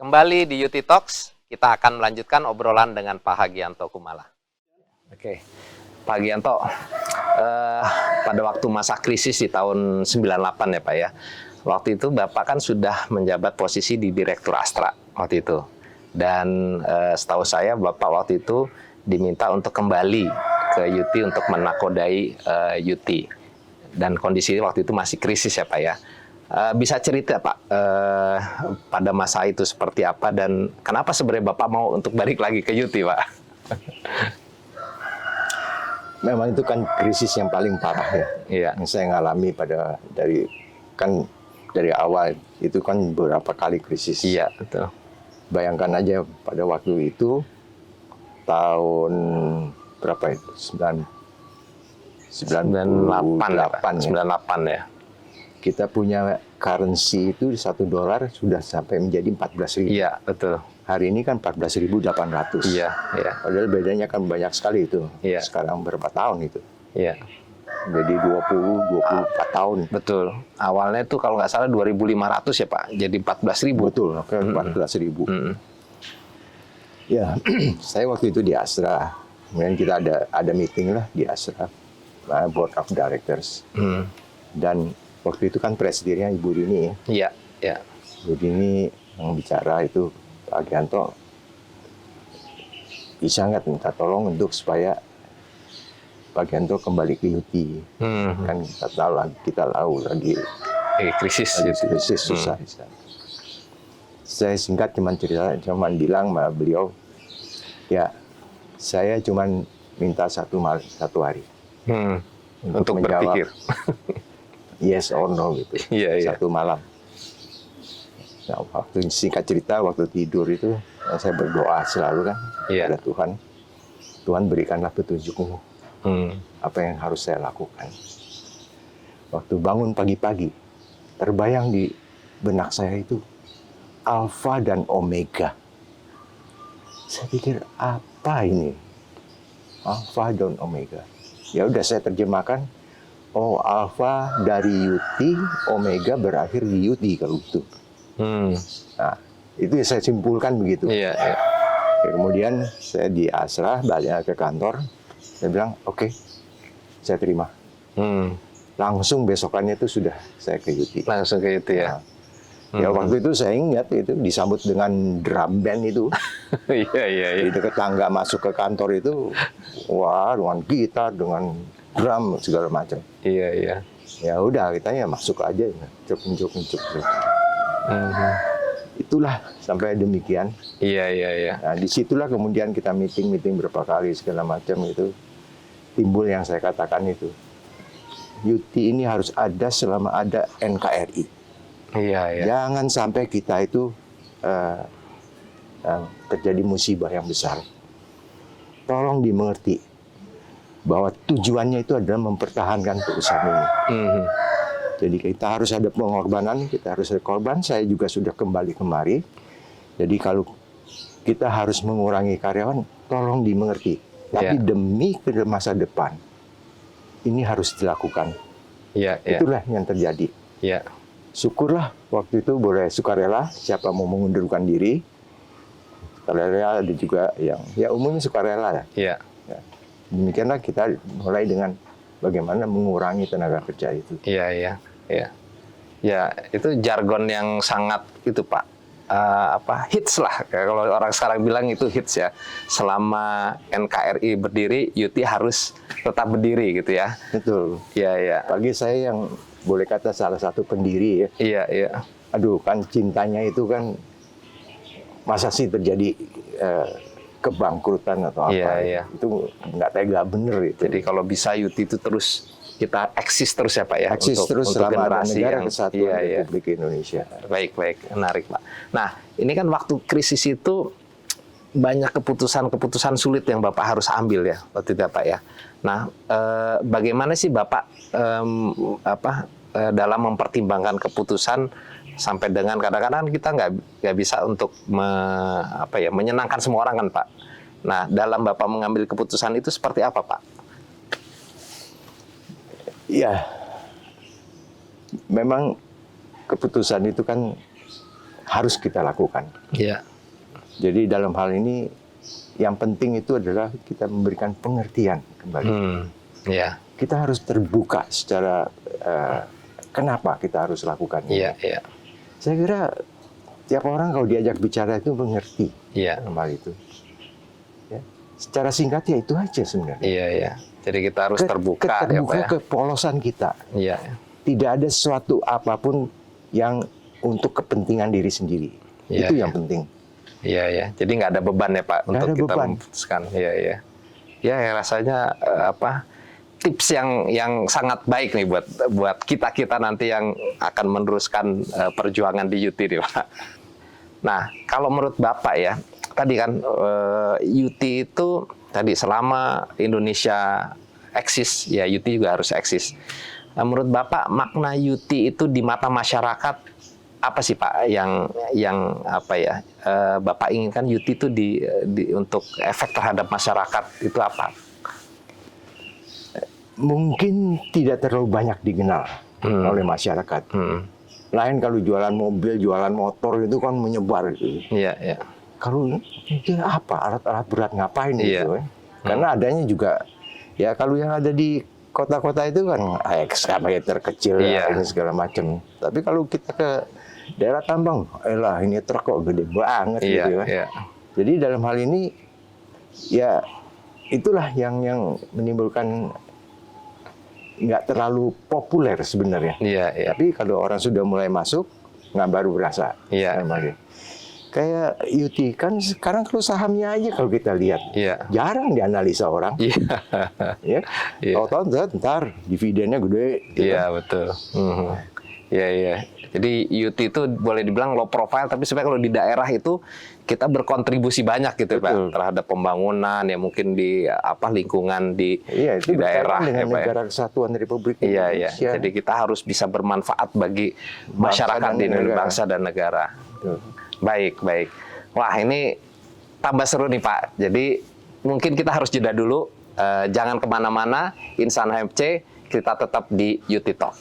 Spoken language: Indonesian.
Kembali di UT Talks, kita akan melanjutkan obrolan dengan Pak Hagianto Kumala. Oke, Pak Hagianto, pada waktu masa krisis di tahun 98 ya Pak ya, waktu itu Bapak kan sudah menjabat posisi di Direktur Astra waktu itu. Dan setahu saya Bapak waktu itu diminta untuk kembali ke UT untuk menakodai UT. Dan kondisi waktu itu masih krisis ya Pak ya. Bisa cerita Pak pada masa itu seperti apa dan kenapa sebenarnya Bapak mau untuk balik lagi ke UT Pak? Memang itu kan krisis yang paling parah ya, yang saya ngalami dari awal itu kan beberapa kali krisis. Iya betul. Bayangkan aja pada waktu itu tahun berapa itu? 98 ya. Kita punya currency itu $1 sudah sampai menjadi 14.000. Iya, betul. Hari ini kan 14.800. Iya, iya. Padahal bedanya kan banyak sekali itu. Iya. Sekarang berapa tahun itu? Iya. Jadi 24 tahun. Betul. Awalnya itu kalau nggak salah 2.500 ya Pak, jadi 14.000. Betul, oke, 14.000. Ya, saya waktu itu di Astra. Kemudian kita ada meeting lah di Astra, Board of Directors. Dan waktu itu kan presidennya Ibu Rini. Iya, iya. Ibu Rini yang bicara itu, Pak Hagianto, bisa nggak minta tolong untuk supaya Pak Hagianto kembali ke UT. Kan kita tahu lagi krisis. Krisis susah. Saya singkat cuman bilang sama beliau, ya saya cuman minta satu hari. Untuk berpikir. Yes or no gitu. Satu malam. Nah, waktu singkat cerita, waktu tidur itu saya berdoa selalu kan pada Tuhan. Tuhan berikanlah petunjukmu. Apa yang harus saya lakukan. Waktu bangun pagi-pagi, terbayang di benak saya itu Alfa dan Omega. Saya pikir apa ini? Alfa dan Omega. Ya udah saya terjemahkan. Oh, Alfa dari UT, Omega berakhir di UT kalau itu. Nah, itu yang saya simpulkan begitu. Iya. Kemudian saya di Asra, balik ke kantor. Saya bilang, oke, saya terima. Langsung besokannya itu sudah saya ke UT. Langsung ke UT ya? Ya waktu itu saya ingat itu disambut dengan drum band itu. Iya. Di dekat tangga masuk ke kantor itu, wah dengan gitar, dengan drum segala macam. Iya. Ya udah kita ya masuk aja, cuk. Itulah sampai demikian. Iya. Nah disitulah kemudian kita meeting berapa kali segala macam itu timbul yang saya katakan itu. UT ini harus ada selama ada NKRI. Iya. Jangan sampai kita itu terjadi musibah yang besar. Tolong dimengerti bahwa tujuannya itu adalah mempertahankan perusahaan ini. Jadi kita harus ada pengorbanan, kita harus ada korban. Saya juga sudah kembali kemari. Jadi kalau kita harus mengurangi karyawan, tolong dimengerti. Tapi demi ke masa depan, ini harus dilakukan. Itulah yang terjadi. Syukurlah waktu itu boleh sukarela, siapa mau mengundurkan diri. Sukarela ada juga yang umumnya sukarela ya. Demikianlah kita mulai dengan bagaimana mengurangi tenaga kerja itu. Iya. Ya, itu jargon yang sangat itu Pak, hits lah. Kalau orang sekarang bilang itu hits ya. Selama NKRI berdiri, UT harus tetap berdiri gitu ya. Betul. Iya. Bagi saya yang boleh kata salah satu pendiri ya. Iya. Aduh, kan cintanya itu kan masa sih terjadi kebangkrutan atau apa. Iya. Itu nggak tega bener itu. Jadi kalau bisa UT itu terus kita eksis terus ya Pak ya. Eksis terus selama ada negara kesatuan Republik Indonesia. Baik. Menarik Pak. Nah, ini kan waktu krisis itu banyak keputusan sulit yang Bapak harus ambil ya waktu itu Pak ya. Nah, bagaimana sih Bapak dalam mempertimbangkan keputusan sampai dengan kadang-kadang kita nggak bisa untuk menyenangkan semua orang kan Pak. Nah, dalam Bapak mengambil keputusan itu seperti apa Pak? Iya, memang keputusan itu kan harus kita lakukan. Iya. Jadi dalam hal ini yang penting itu adalah kita memberikan pengertian kembali. Iya. Kita harus terbuka secara kenapa kita harus lakukan ini. Iya, iya. Saya kira tiap orang kalau diajak bicara itu mengerti Iya. hal itu. Ya. Secara singkat ya itu aja sebenarnya. Iya, iya. Jadi kita harus terbuka ya, Pak ya. Kepolosan kita. Iya. Tidak ada sesuatu apapun yang untuk kepentingan diri sendiri. Iya, Itu iya. yang penting. Iya, ya. Jadi nggak ada beban ya, Pak, Nggak untuk ada kita beban. memutuskan. Iya, iya. Ya, rasanya tips yang sangat baik nih buat kita nanti yang akan meneruskan perjuangan di UT nih, Pak. Nah, kalau menurut Bapak ya, tadi kan UT itu tadi selama Indonesia eksis, ya UT juga harus eksis. Nah, menurut Bapak makna UT itu di mata masyarakat apa sih, Pak, yang apa ya Bapak inginkan UT itu untuk efek terhadap masyarakat itu apa? Mungkin tidak terlalu banyak dikenal oleh masyarakat. Lain kalau jualan mobil, jualan motor itu kan menyebar gitu. Iya, iya. Kalau itu apa alat-alat berat ngapain Iya. gitu? Karena adanya juga ya kalau yang ada di kota-kota itu kan ekskavator kecil Iya. ya, ini segala macam. Tapi kalau kita ke daerah tambang, elah ini truk kok gede banget Iya, gitu kan. iya. Jadi dalam hal ini ya itulah yang menimbulkan nggak terlalu populer sebenarnya. Iya, iya. Tapi kalau orang sudah mulai masuk, nggak baru berasa. Iya. Namanya. Kayak UT kan sekarang kalau sahamnya aja kalau kita lihat, Iya. jarang dianalisa orang. Iya. Ya, Iya. tahu-tahu ntar dividennya gede. Gitu. Iya, betul. Iya, iya. Jadi UT itu boleh dibilang low profile, tapi sebenarnya kalau di daerah itu kita berkontribusi banyak gitu, Betul. Pak, terhadap pembangunan ya mungkin di lingkungan di Iya, itu di daerah berkaitan dengan ya, Pak, ya. negara kesatuan Republik Iya, iya. Indonesia. Jadi kita harus bisa bermanfaat bagi masyarakat dan di Indonesia, negara. bangsa dan negara. Betul. Baik, baik. Wah, ini tambah seru nih, Pak. Jadi mungkin kita harus jeda dulu. Jangan kemana-mana. Insan HMC, kita tetap di UT Talk.